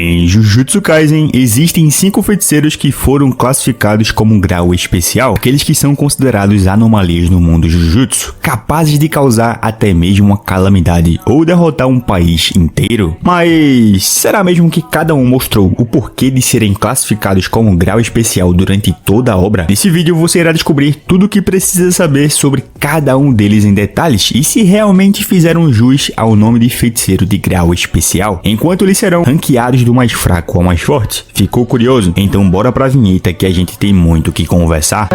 Em Jujutsu Kaisen, existem 5 feiticeiros que foram classificados como um grau especial, aqueles que são considerados anomalias no mundo Jujutsu, capazes de causar até mesmo uma calamidade ou derrotar um país inteiro. Mas será mesmo que cada um mostrou o porquê de serem classificados como um grau especial durante toda a obra? Nesse vídeo você irá descobrir tudo o que precisa saber sobre cada um deles em detalhes e se realmente fizeram jus ao nome de feiticeiro de grau especial, enquanto eles serão ranqueados do mais fraco ao mais forte. Ficou curioso? Então bora pra vinheta que a gente tem muito o que conversar.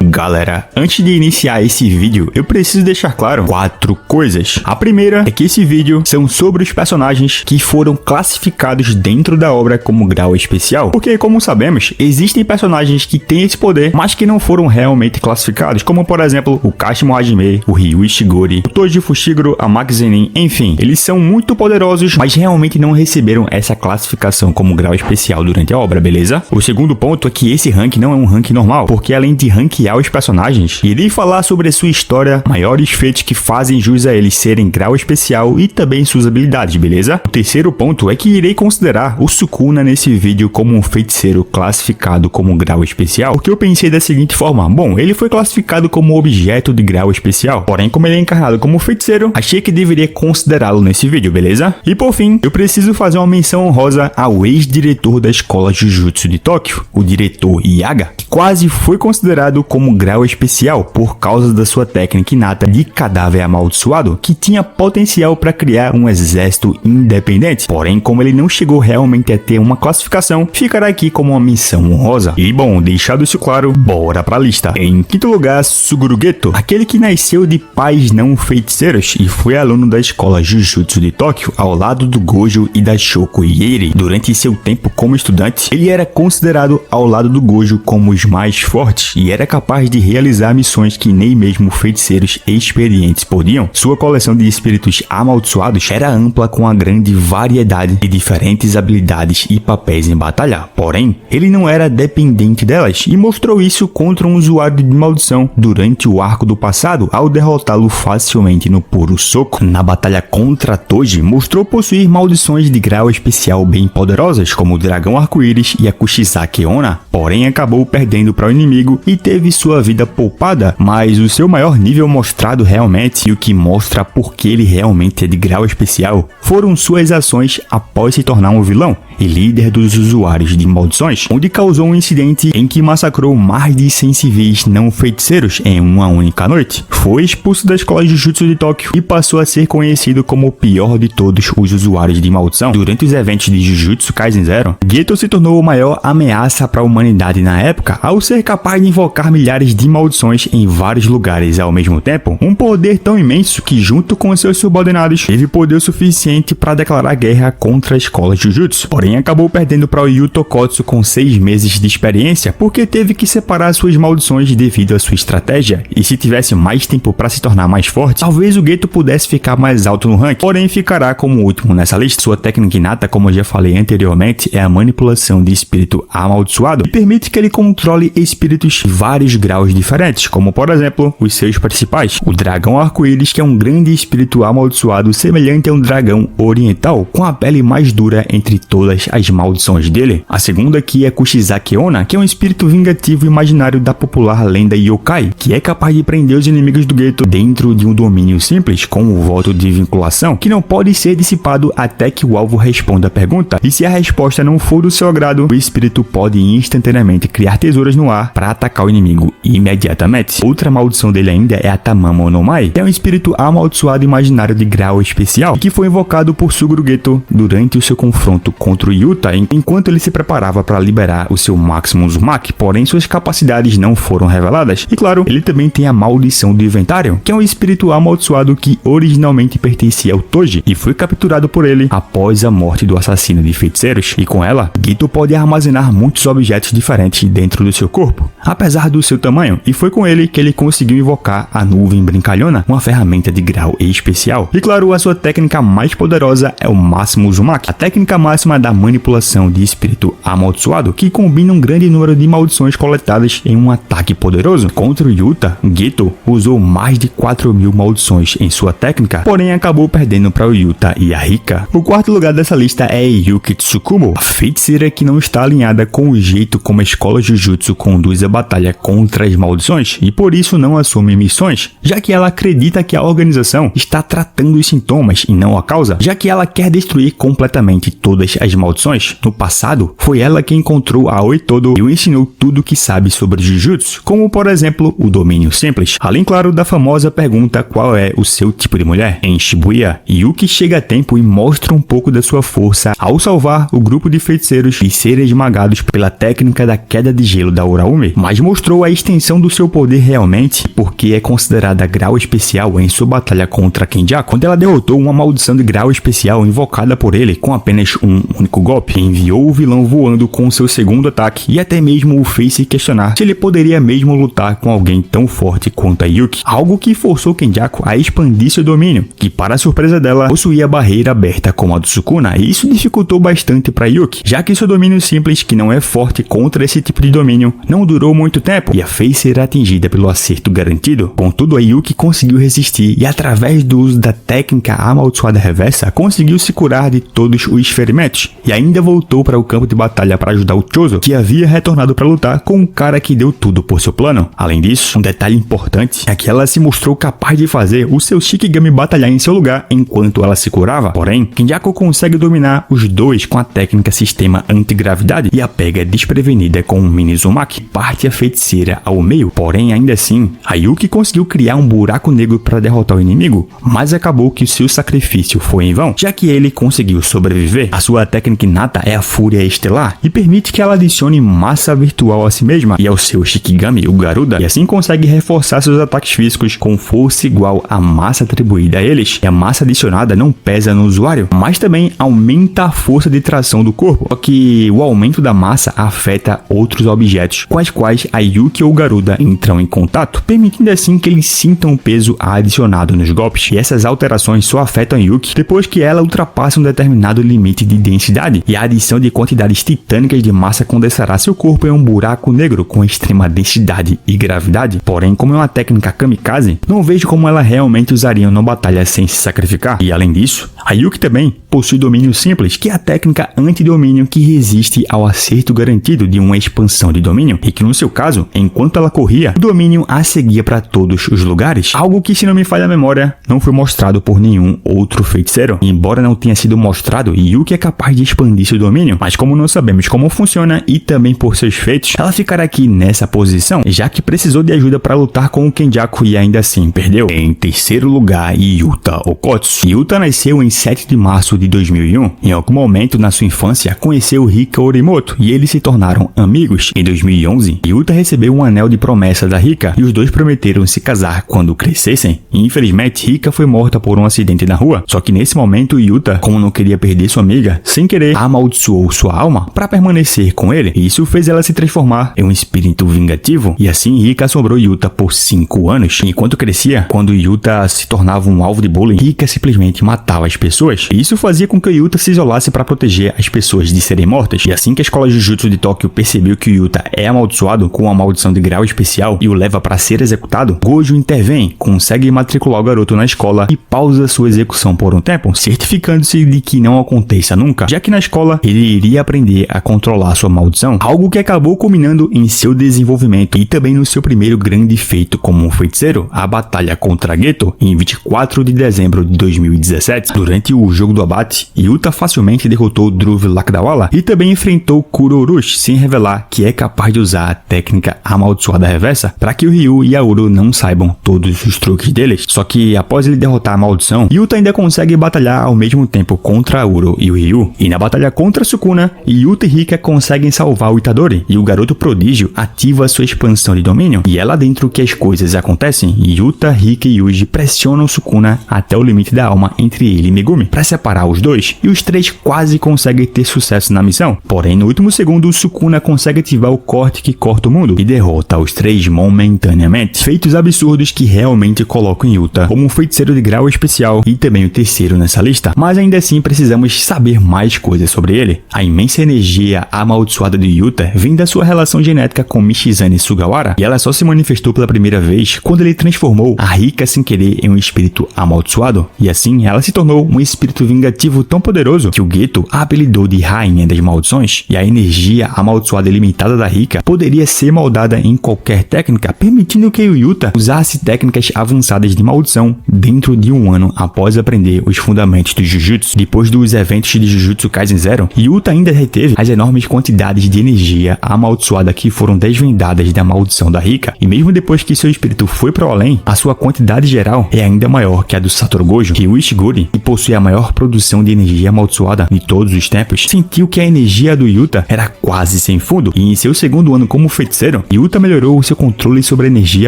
Galera, antes de iniciar esse vídeo, eu preciso deixar claro 4 coisas. A primeira é que esse vídeo são sobre os personagens que foram classificados dentro da obra como grau especial, porque como sabemos, existem personagens que têm esse poder, mas que não foram realmente classificados, como por exemplo, o Kashimo Hajime, o Ryu Ishigori, o Toji Fushiguro, a Maki Zenin, enfim, eles são muito poderosos, mas realmente não receberam essa classificação como grau especial durante a obra, beleza? O segundo ponto é que esse rank não é um rank normal, porque além de ranquear os personagens, irei falar sobre a sua história, maiores feitos que fazem jus a eles serem grau especial e também suas habilidades, beleza? O terceiro ponto é que irei considerar o Sukuna nesse vídeo como um feiticeiro classificado como grau especial, porque eu pensei da seguinte forma: bom, ele foi classificado como objeto de grau especial, porém como ele é encarnado como feiticeiro, achei que deveria considerá-lo nesse vídeo, beleza? E por fim, eu preciso fazer uma menção honrosa ao ex-diretor da escola Jujutsu de Tóquio, o diretor Yaga, que quase foi considerado como grau especial por causa da sua técnica inata de cadáver amaldiçoado, que tinha potencial para criar um exército independente. Porém, como ele não chegou realmente a ter uma classificação, ficará aqui como uma menção honrosa. E bom, deixado isso claro, bora pra lista. Em quinto lugar, Suguru Geto, aquele que nasceu de pais não feiticeiros e foi aluno da escola Jujutsu de Tóquio ao lado do Gojo e da Shoko Ieri. Durante seu tempo como estudante, ele era considerado ao lado do Gojo como os mais fortes e era capaz de realizar missões que nem mesmo feiticeiros experientes podiam. Sua coleção de espíritos amaldiçoados era ampla, com uma grande variedade de diferentes habilidades e papéis em batalha. Porém, ele não era dependente delas e mostrou isso contra um usuário de maldição durante o arco do passado, ao derrotá-lo facilmente no puro soco. Na batalha contra Toji, mostrou possuir maldições de grau especial bem poderosas, como o dragão arco-íris e a Kuchisake Onna, porém acabou perdendo para o inimigo e teve sua vida poupada, mas o seu maior nível mostrado realmente, e o que mostra por que ele realmente é de grau especial, foram suas ações após se tornar um vilão e líder dos usuários de maldições, onde causou um incidente em que massacrou mais de 100 civis não feiticeiros em uma única noite. Foi expulso da escola Jujutsu de Tóquio e passou a ser conhecido como o pior de todos os usuários de maldição. Durante os eventos de Jujutsu Kaisen Zero, Geto se tornou a maior ameaça para a humanidade na época, ao ser capaz de invocar milhares de maldições em vários lugares ao mesmo tempo, um poder tão imenso que, junto com seus subordinados, teve poder suficiente para declarar guerra contra a escola Jujutsu. Porém, acabou perdendo para o Yu Tokotsu com 6 meses de experiência, porque teve que separar suas maldições devido à sua estratégia, e se tivesse mais tempo para se tornar mais forte, talvez o Geto pudesse ficar mais alto no ranking, porém ficará como último nessa lista. Sua técnica inata, como eu já falei anteriormente, é a manipulação de espírito amaldiçoado, que permite que ele controle espíritos de vários graus diferentes, como por exemplo, os seus principais, o dragão arco-íris, que é um grande espírito amaldiçoado semelhante a um dragão oriental, com a pele mais dura entre todas as maldições dele. A segunda aqui é Kuchisake Onna, que é um espírito vingativo imaginário da popular lenda Yokai, que é capaz de prender os inimigos do Geto dentro de um domínio simples, com o voto de vinculação, que não pode ser dissipado até que o alvo responda a pergunta, e se a resposta não for do seu agrado, o espírito pode instantaneamente criar tesouras no ar para atacar o inimigo imediatamente. Outra maldição dele ainda é a Tamamo no Mai, que é um espírito amaldiçoado imaginário de grau especial, que foi invocado por Suguru Geto durante o seu confronto contra o Yuta, enquanto ele se preparava para liberar o seu Maximum Uzumaki, porém suas capacidades não foram reveladas. E claro, ele também tem a maldição do inventário, que é um espírito amaldiçoado que originalmente pertencia ao Toji e foi capturado por ele após a morte do assassino de feiticeiros, e com ela, Geto pode armazenar muitos objetos diferentes dentro do seu corpo. Apesar do seu tamanho tamanho, e foi com ele que ele conseguiu invocar a nuvem brincalhona, uma ferramenta de grau especial. E claro, a sua técnica mais poderosa é o Máximo Uzumaki, a técnica máxima da manipulação de espírito amaldiçoado, que combina um grande número de maldições coletadas em um ataque poderoso. Contra o Yuta, Geto usou mais de 4.000 maldições em sua técnica, porém acabou perdendo para o Yuta e a Rika. O quarto lugar dessa lista é Yuki Tsukumo, a feiticeira que não está alinhada com o jeito como a escola Jujutsu conduz a batalha contra as maldições e por isso não assume missões, já que ela acredita que a organização está tratando os sintomas e não a causa, já que ela quer destruir completamente todas as maldições. No passado, foi ela quem encontrou a Oitodo e o ensinou tudo o que sabe sobre Jujutsu, como por exemplo o domínio simples, além claro da famosa pergunta qual é o seu tipo de mulher. Em Shibuya, Yuki chega a tempo e mostra um pouco da sua força ao salvar o grupo de feiticeiros e serem esmagados pela técnica da queda de gelo da Uraume, mas mostrou a extensão do seu poder realmente porque é considerada grau especial em sua batalha contra Kenjaku, quando ela derrotou uma maldição de grau especial invocada por ele com apenas um único golpe, enviou o vilão voando com seu segundo ataque e até mesmo o fez se questionar se ele poderia mesmo lutar com alguém tão forte quanto a Yuki, algo que forçou Kenjaku a expandir seu domínio, que para a surpresa dela possuía barreira aberta como a do Sukuna, e isso dificultou bastante para Yuki, já que seu domínio simples, que não é forte contra esse tipo de domínio, não durou muito tempo e a fez ser atingida pelo acerto garantido. Contudo, a Yuki conseguiu resistir e através do uso da técnica amaldiçoada reversa conseguiu se curar de todos os ferimentos e ainda voltou para o campo de batalha para ajudar o Chozo, que havia retornado para lutar com um cara que deu tudo por seu plano. Além disso, um detalhe importante é que ela se mostrou capaz de fazer o seu Shikigami batalhar em seu lugar enquanto ela se curava. Porém, Kenjaku consegue dominar os dois com a técnica sistema antigravidade e a pega desprevenida com um mini Uzumaki, parte a feiticeira ao meio. Porém, ainda assim, a Yuki conseguiu criar um buraco negro para derrotar o inimigo, mas acabou que o seu sacrifício foi em vão, já que ele conseguiu sobreviver. A sua técnica inata é a Fúria Estelar e permite que ela adicione massa virtual a si mesma e ao seu Shikigami, o Garuda, e assim consegue reforçar seus ataques físicos com força igual à massa atribuída a eles. E a massa adicionada não pesa no usuário, mas também aumenta a força de tração do corpo, só que o aumento da massa afeta outros objetos com os quais a Yuki ou o Garuda entram em contato, permitindo assim que eles sintam o peso adicionado nos golpes. E essas alterações só afetam a Yuki depois que ela ultrapassa um determinado limite de densidade, e a adição de quantidades titânicas de massa condensará seu corpo em um buraco negro com extrema densidade e gravidade. Porém, como é uma técnica kamikaze, não vejo como ela realmente usaria numa batalha sem se sacrificar. E além disso, a Yuki também possui domínio simples, que é a técnica antidomínio que resiste ao acerto garantido de uma expansão de domínio, e que no seu caso, enquanto ela corria, o domínio a seguia para todos os lugares, algo que, se não me falha a memória, não foi mostrado por nenhum outro feiticeiro. E embora não tenha sido mostrado, Yuki é capaz de expandir seu domínio, mas como não sabemos como funciona e também por seus feitos, ela ficará aqui nessa posição, já que precisou de ajuda para lutar com o Kenjaku e ainda assim perdeu. Em terceiro lugar, Yuta Okotsu. Yuta nasceu em 7 de março de 2001. Em algum momento na sua infância, conheceu Rika Orimoto e eles se tornaram amigos. Em 2011, Yuta recebeu um anel de promessa da Rika e os dois prometeram se casar quando crescessem. E, infelizmente, Rika foi morta por um acidente na rua. Só que nesse momento, Yuta, como não queria perder sua amiga, sem querer amaldiçoou sua alma para permanecer com ele. E isso fez ela se transformar em um espírito vingativo. E assim, Rika assombrou Yuta por 5 anos. E enquanto crescia, quando Yuta se tornava um alvo de bullying, Rika simplesmente matava as pessoas. E isso fazia com que Yuta se isolasse para proteger as pessoas de serem mortas. E assim que a escola Jujutsu de Tóquio percebeu que Yuta é amaldiçoado com uma maldição de grau especial e o leva para ser executado, Gojo intervém, consegue matricular o garoto na escola e pausa sua execução por um tempo, certificando-se de que não aconteça nunca, já que na escola ele iria aprender a controlar sua maldição, algo que acabou culminando em seu desenvolvimento e também no seu primeiro grande feito como um feiticeiro, a batalha contra Geto, em 24 de dezembro de 2017. Durante o jogo do abate, Yuta facilmente derrotou Dhruv Lakdawala e também enfrentou Kuro Urushi, sem revelar que é capaz de usar a técnica amaldiçoada reversa para que o Ryu e a Uro não saibam todos os truques deles. Só que após ele derrotar a maldição, Yuta ainda consegue batalhar ao mesmo tempo contra a Uro e o Ryu. E na batalha contra Sukuna, Yuta e Rika conseguem salvar o Itadori e o garoto prodígio ativa sua expansão de domínio. E é lá dentro que as coisas acontecem. Yuta, Rika e Yuji pressionam Sukuna até o limite da alma entre ele e Megumi para separar os dois, e os três quase conseguem ter sucesso na missão. Porém, no último segundo, o Sukuna consegue ativar o corte que corta o mundo e derrota os três momentaneamente. Feitos absurdos que realmente colocam Yuta como um feiticeiro de grau especial e também o terceiro nessa lista. Mas ainda assim precisamos saber mais coisas sobre ele. A imensa energia amaldiçoada de Yuta vem da sua relação genética com Michizane Sugawara, e ela só se manifestou pela primeira vez quando ele transformou a Rika sem querer em um espírito amaldiçoado, e assim ela se tornou um espírito vingativo tão poderoso que o Geto a apelidou de Rainha das Maldições, e a energia amaldiçoada ilimitada da Rika poderia ser moldada em qualquer técnica, permitindo que o Yuta usasse técnicas avançadas de maldição dentro de um ano após aprender os fundamentos do Jujutsu. Depois dos eventos de Jujutsu Kaisen Zero, Yuta ainda reteve as enormes quantidades de energia amaldiçoada que foram desvendadas da maldição da Rika, e mesmo depois que seu espírito foi para o além, a sua quantidade geral é ainda maior que a do Satoru Gojo, que o Ishiguro, que possui a maior produção de energia amaldiçoada de todos os tempos, sentiu que a energia do Yuta era quase sem fundo, e em seu segundo ano como feiticeiro, Yuta melhorou o seu controle sobre a energia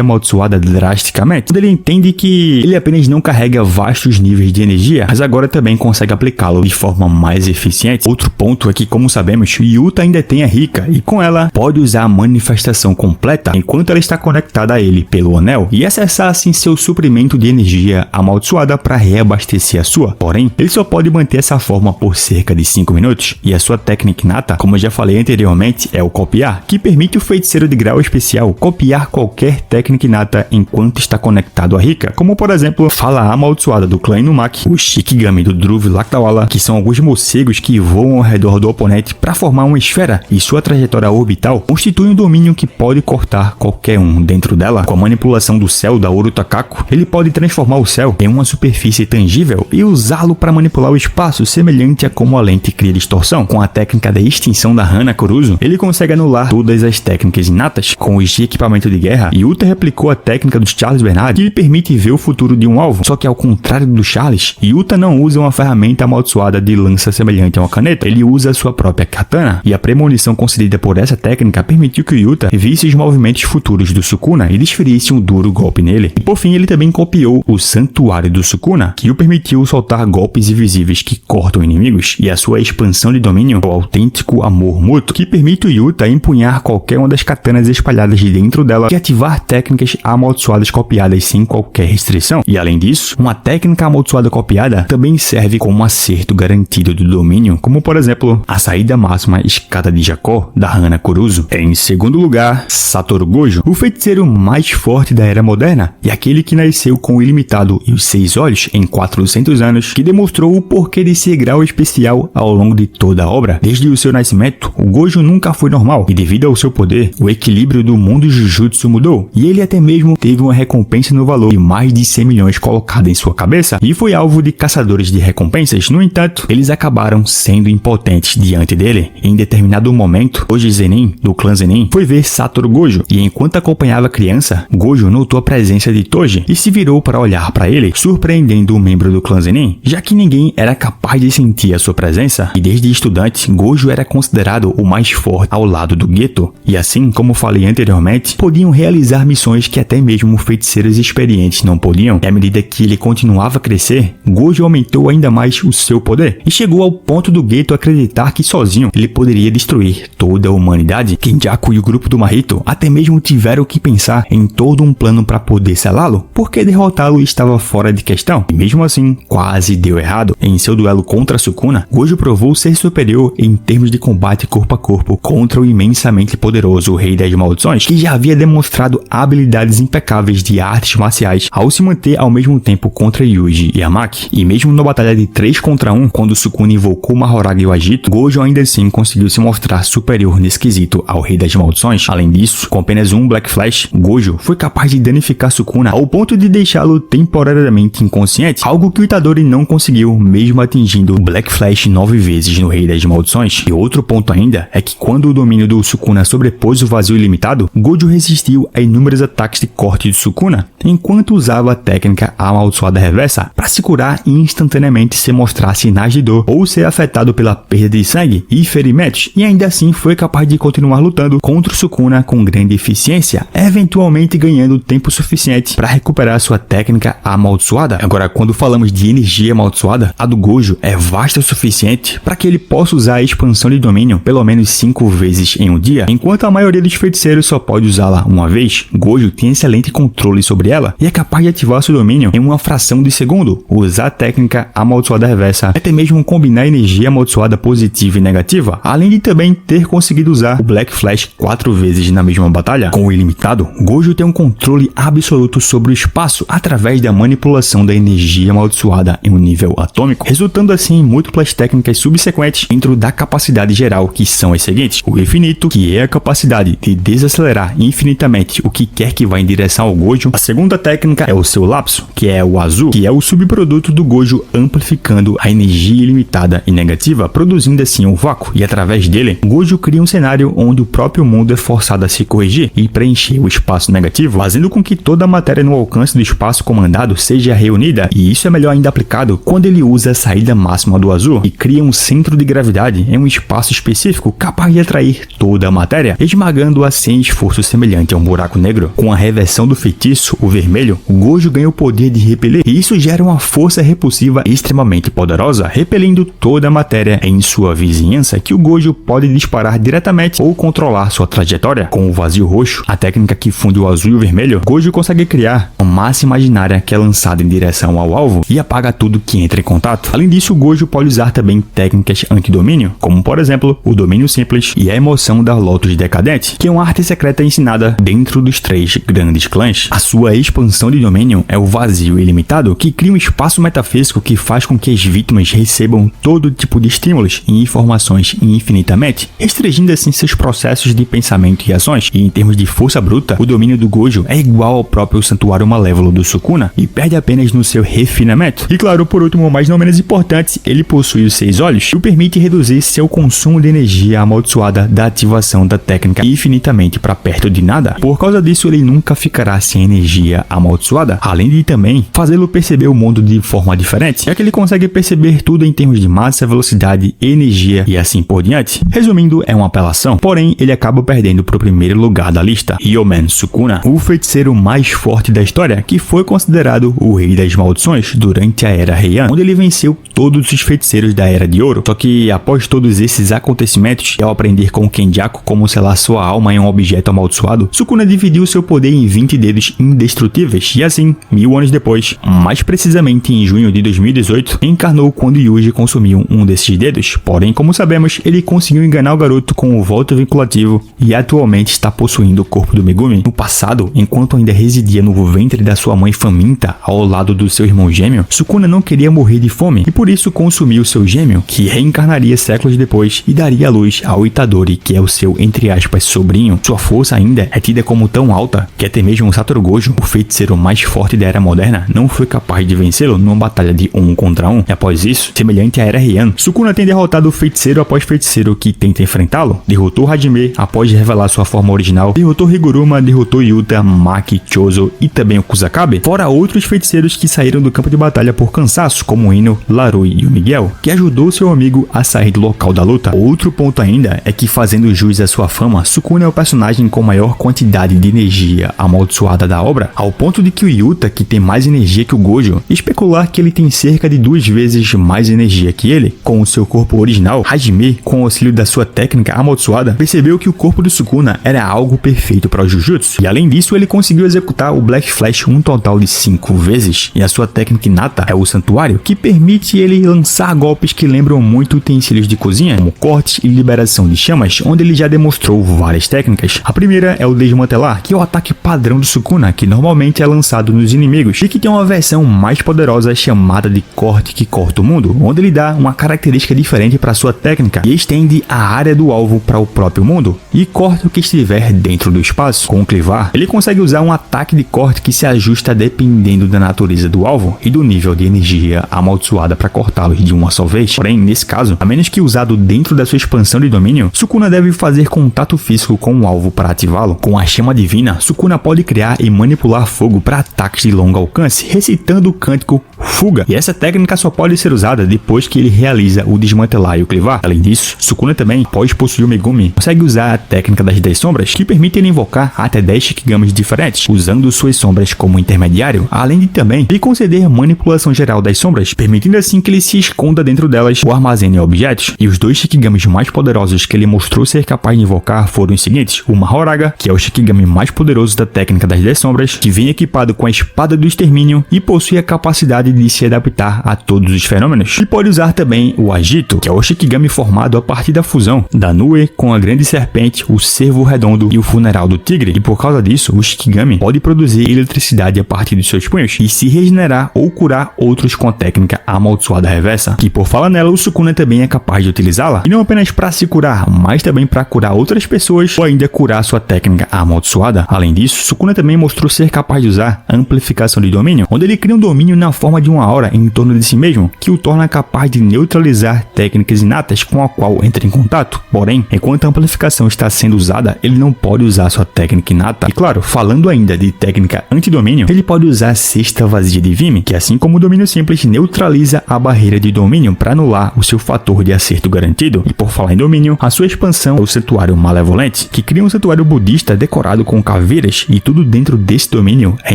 amaldiçoada drasticamente, quando ele entende que ele apenas não carrega vastos níveis de energia, mas agora também consegue aplicá-lo de forma mais eficiente. Outro ponto é que, como sabemos, Yuta ainda tem a Rika, e com ela pode usar a manifestação completa enquanto ela está conectada a ele pelo anel, e acessar assim seu suprimento de energia amaldiçoada para reabastecer a sua. Porém, ele só pode manter essa forma por cerca de 5 minutos, e a sua técnica inata, como eu já falei anteriormente, é o copiar, que permite o feiticeiro de grau especial copiar qualquer técnica inata enquanto está conectado a Rika, como por exemplo, Fala Amaldiçoada do clã Inumaki, o Shikigami do Dhruv Lakdawala, que são alguns morcegos que voam ao redor do oponente para formar uma esfera, e sua trajetória orbital constitui um domínio que pode cortar qualquer um dentro dela. Com a manipulação do céu da Urutakaku, ele pode transformar o céu em uma superfície tangível e usá-lo para manipular o espaço, semelhante a como a lente cria distorção. Com a técnica da extinção da Hana Kuruzu, ele consegue anular todas as técnicas inatas. Com os de equipamento de guerra, Yuta replicou a técnica do Charles Bernard, que lhe permite ver o futuro de um alvo, só que ao contrário do Charles, Yuta não usa uma ferramenta amaldiçoada de lança semelhante a uma caneta, ele usa a sua própria katana, e a premonição concedida por essa técnica permitiu que Yuta visse os movimentos futuros do Sukuna e desferisse um duro golpe nele. E por fim, ele também copiou o Santuário do Sukuna, que o permitiu soltar golpes invisíveis que cortam inimigos, e a sua expansão de domínio, o autêntico amor mútuo, que permite o Yuta empunhar qualquer uma das katanas espalhadas dentro dela e ativar técnicas amaldiçoadas copiadas sem qualquer restrição. E além disso, uma técnica amaldiçoada copiada também serve como acerto garantido do domínio, como por exemplo, a saída máxima Escada de Jacó da Hana Kuruzu. Em segundo lugar, Satoru Gojo, o feiticeiro mais forte da era moderna, e aquele que nasceu com o ilimitado e os 6 olhos em 400 anos, que demonstrou o porquê de ser grau especial ao longo de toda a obra. Desde o seu nascimento, o Gojo nunca foi normal, e devido ao seu poder, o equilíbrio do mundo Jujutsu mudou, e ele até mesmo teve uma recompensa no valor de mais de 100 milhões colocada em sua cabeça, e foi alvo de caçadores de recompensas. No entanto, eles acabaram sendo impotentes diante dele. Em determinado momento, Toji Zenin, do clã Zenin, foi ver Satoru Gojo, e enquanto acompanhava a criança, Gojo notou a presença de Toji e se virou para olhar para ele, surpreendendo o membro do clã Zenin, já que ninguém era capaz de sentir a sua presença, e desde estudante, Gojo era considerado o mais forte ao lado do Geto, e assim como falei anteriormente, podiam realizar missões que até mesmo feiticeiros experientes não podiam, e à medida que ele continuava a crescer, Gojo aumentou ainda mais o seu poder, e chegou ao ponto do Geto acreditar que sozinho ele poderia destruir toda a humanidade. Kenjaku e o grupo do Mahito até mesmo tiveram que pensar em todo um plano para poder selá-lo, porque derrotá-lo estava fora de questão, e mesmo assim, quase deu errado. Em seu duelo contra Sukuna, Gojo provou ser superior em termos de combate corpo a corpo contra o imensamente poderoso Rei das Maldições, que já havia demonstrado habilidades impecáveis de artes marciais ao se manter ao mesmo tempo contra Yuji e Amaki. E mesmo na batalha de 3 contra 1, quando Sukuna invocou Mahoraga e o Agito, Gojo ainda assim conseguiu se mostrar superior nesse quesito ao Rei das Maldições. Além disso, com apenas um Black Flash, Gojo foi capaz de danificar Sukuna ao ponto de deixá-lo temporariamente inconsciente, algo que o Itadori não conseguiu, mesmo atingindo o Black Flash 9 vezes no Rei das Maldições. E outro ponto ainda é que quando o domínio do Sukuna sobrepôs o vazio ilimitado, Gojo resistiu a inúmeros ataques de corte de Sukuna, enquanto usava a técnica amaldiçoada reversa para se curar instantaneamente se mostrar sinais de dor ou ser afetado pela perda de sangue e ferimentos, e ainda assim foi capaz de continuar lutando contra o Sukuna com grande eficiência, eventualmente ganhando tempo suficiente para recuperar sua técnica amaldiçoada. Agora, quando falamos de energia amaldiçoada, a a do Gojo é vasta o suficiente para que ele possa usar a expansão de domínio pelo menos 5 vezes em um dia, enquanto a maioria dos feiticeiros só pode usá-la uma vez. Gojo tem excelente controle sobre ela e é capaz de ativar seu domínio em uma fração de segundo, usar a técnica amaldiçoada reversa, até mesmo combinar energia amaldiçoada positiva e negativa, além de também ter conseguido usar o Black Flash 4 vezes na mesma batalha. Com o ilimitado, Gojo tem um controle absoluto sobre o espaço através da manipulação da energia amaldiçoada em um nível atômico, resultando assim em múltiplas técnicas subsequentes dentro da capacidade geral, que são as seguintes: o infinito, que é a capacidade de desacelerar infinitamente o que quer que vá em direção ao Gojo. A segunda técnica é o seu lapso, que é o azul, que é o subproduto do Gojo, amplificando a energia ilimitada e negativa, produzindo assim um vácuo, e através dele, Gojo cria um cenário onde o próprio mundo é forçado a se corrigir e preencher o espaço negativo, fazendo com que toda a matéria no alcance do espaço comandado seja reunida, e isso é melhor ainda aplicado quando ele usa a saída máxima do azul e cria um centro de gravidade em um espaço específico capaz de atrair toda a matéria, esmagando assim em esforço semelhante a um buraco negro. Com a reversão do feitiço, o vermelho, o Gojo ganha o poder de repelir, e isso gera uma força repulsiva extremamente poderosa, repelindo toda a matéria em sua vizinhança, que o Gojo pode disparar diretamente ou controlar sua trajetória. Com o vazio roxo, a técnica que funde o azul e o vermelho, Gojo consegue criar uma massa imaginária que é lançada em direção ao alvo e apaga tudo que entra em contato. Além disso, o Gojo pode usar também técnicas antidomínio, como por exemplo o domínio simples e a emoção da Lotus Decadente, que é uma arte secreta ensinada dentro dos 3 grandes clãs. A sua expansão de domínio é o vazio ilimitado, que cria um espaço metafísico que faz com que as vítimas recebam todo tipo de estímulos e informações infinitamente, restringindo assim seus processos de pensamento e ações. E em termos de força bruta, o domínio do Gojo é igual ao próprio Santuário Malévolo do Sukuna e perde apenas no seu refinamento. E claro, por último, mas não menos importante, ele possui os 6 olhos, que o permite reduzir seu consumo de energia amaldiçoada da ativação da técnica infinitamente para perto de nada. Por causa disso, ele nunca ficará sem energia amaldiçoada, além de também fazê-lo perceber o mundo de forma diferente, já que ele consegue perceber tudo em termos de massa, velocidade, energia e assim por diante. Resumindo, é uma apelação, porém ele acaba perdendo para o primeiro lugar da lista, Yomen Sukuna, o feiticeiro mais forte da história, que foi considerado o rei das maldições durante a Era Heian, onde ele venceu todos os feiticeiros da Era de Ouro. Só que após todos esses acontecimentos, e ao aprender com Kenjaku como selar sua alma em um objeto amaldiçoado, Sukuna dividiu seu poder em 20 dedos indestrutíveis e assim, 1000 anos depois, mais precisamente em junho de 2018, encarnou quando Yuji consumiu um desses dedos. Porém, como sabemos, ele conseguiu enganar o garoto com o voto vinculativo e atualmente está possuindo o corpo do Megumi. No passado, enquanto ainda residia no ventre da sua mãe faminta ao lado do seu irmão gêmeo, Sukuna não queria morrer de fome e por isso consumiu seu gêmeo, que reencarnaria séculos depois e daria à luz ao Itadori, que é o seu, entre aspas, sobrinho. Sua força ainda é tida como tão alta que até mesmo Satoru Gojo, o feiticeiro mais forte da Era Moderna, não foi capaz de vencê-lo numa batalha de 1 contra 1. E após isso, semelhante à Era Heian, Sukuna tem derrotado feiticeiro após feiticeiro que tenta enfrentá-lo. Derrotou Hajime após revelar sua forma original, derrotou Higuruma, derrotou Yuta, Maki, Chozo e também o Kusakabe, fora outros feiticeiros que saíram do campo de batalha por cansaço, como Ino, Larui e o Miguel, que ajudou seu amigo a sair do local da luta. Outro ponto ainda é que, fazendo jus à sua fama, Sukuna é o personagem com maior quantidade de energia amaldiçoada da obra, ao ponto de que o Yuta, que tem mais energia que o Gojo, especular que ele tem cerca de 2 vezes mais energia que ele, com o seu corpo original. Hajime, com o auxílio da sua técnica amaldiçoada, percebeu que o corpo do Sukuna era algo perfeito para o Jujutsu, e além disso ele conseguiu executar o Black Flash um total de 5 vezes, e a sua técnica inata é o Santuário, que permite ele lançar golpes que lembram muito utensílios de cozinha, como cortes e liberação de chamas, onde ele já demonstrou várias técnicas. A primeira é o Desmantelar, que é o ataque padrão do Sukuna, que normalmente é lançado nos inimigos, e que tem uma versão mais poderosa chamada de Corte que corta o mundo, onde ele dá uma característica diferente para sua técnica e estende a área do alvo para o próprio mundo e corta o que estiver dentro do espaço. Com o Clivar, ele consegue usar um ataque de corte que se ajusta dependendo da natureza do alvo e do nível de energia amaldiçoada para cortá-los de uma só vez. Porém, nesse caso, a menos que usado dentro da sua expansão de domínio, Sukuna deve fazer contato físico com o alvo para ativá-lo. Com a chama divina, Sukuna pode criar e manipular fogo para ataques de longo alcance, recitando o cântico Fuga, e essa técnica só pode ser usada depois que ele realiza o Desmantelar e o Clivar. Além disso, Sukuna também, após possuir o Megumi, consegue usar a técnica das 10 sombras, que permite ele invocar até 10 Shikigamis diferentes, usando suas sombras como intermediário, além de também lhe conceder manipulação geral das sombras, permitindo permitindo assim que ele se esconda dentro delas ou armazene objetos. E os 2 Shikigamis mais poderosos que ele mostrou ser capaz de invocar foram os seguintes: o Mahoraga, que é o Shikigami mais poderoso da técnica das 10 sombras, que vem equipado com a espada do extermínio e possui a capacidade de se adaptar a todos os fenômenos. E pode usar também o Agito, que é o Shikigami formado a partir da fusão da Nue com a grande serpente, o cervo redondo e o funeral do tigre. E por causa disso, o Shikigami pode produzir eletricidade a partir dos seus punhos e se regenerar ou curar outros com a técnica amaldiçoada reversa, que por falar nela, o Sukuna também é capaz de utilizá-la, e não apenas para se curar, mas também para curar outras pessoas ou ainda curar sua técnica amaldiçoada. Além disso, Sukuna também mostrou ser capaz de usar a amplificação de domínio, onde ele cria um domínio na forma de uma aura em torno de si mesmo, que o torna capaz de neutralizar técnicas inatas com a qual entra em contato. Porém, enquanto a amplificação está sendo usada, ele não pode usar sua técnica inata. E claro, falando ainda de técnica antidomínio, ele pode usar a cesta vazia de Vimy, que assim como o domínio simples, neutraliza a barreira de domínio para anular o seu fator de acerto garantido. E por falar em domínio, a sua expansão é o Santuário Malevolente, que cria um santuário budista decorado com caveiras, e tudo dentro desse domínio é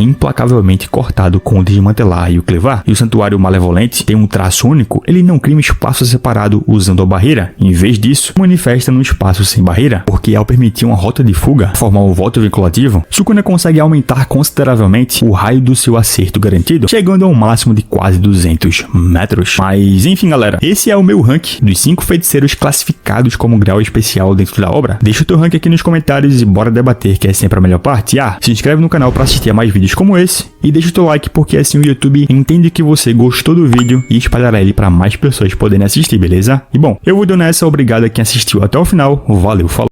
implacavelmente cortado com o desmantelar e o clevar. E o Santuário Malevolente tem um traço único: ele não cria um espaço separado usando a barreira. Em vez disso, manifesta num espaço sem barreira, porque ao permitir uma rota de fuga, formar um voto vinculativo, Sukuna consegue aumentar consideravelmente o raio do seu acerto garantido, chegando a um máximo de quase 200 metros. Mas enfim, galera, esse é o meu rank dos 5 feiticeiros classificados como grau especial dentro da obra. Deixa o teu rank aqui nos comentários e bora debater, que é sempre a melhor parte. Se inscreve no canal para assistir a mais vídeos como esse e deixa o teu like, porque assim o YouTube entende que você gostou do vídeo e espalhará ele para mais pessoas poderem assistir, beleza? E bom, eu vou dando essa, obrigado a quem assistiu até o final, valeu, falou!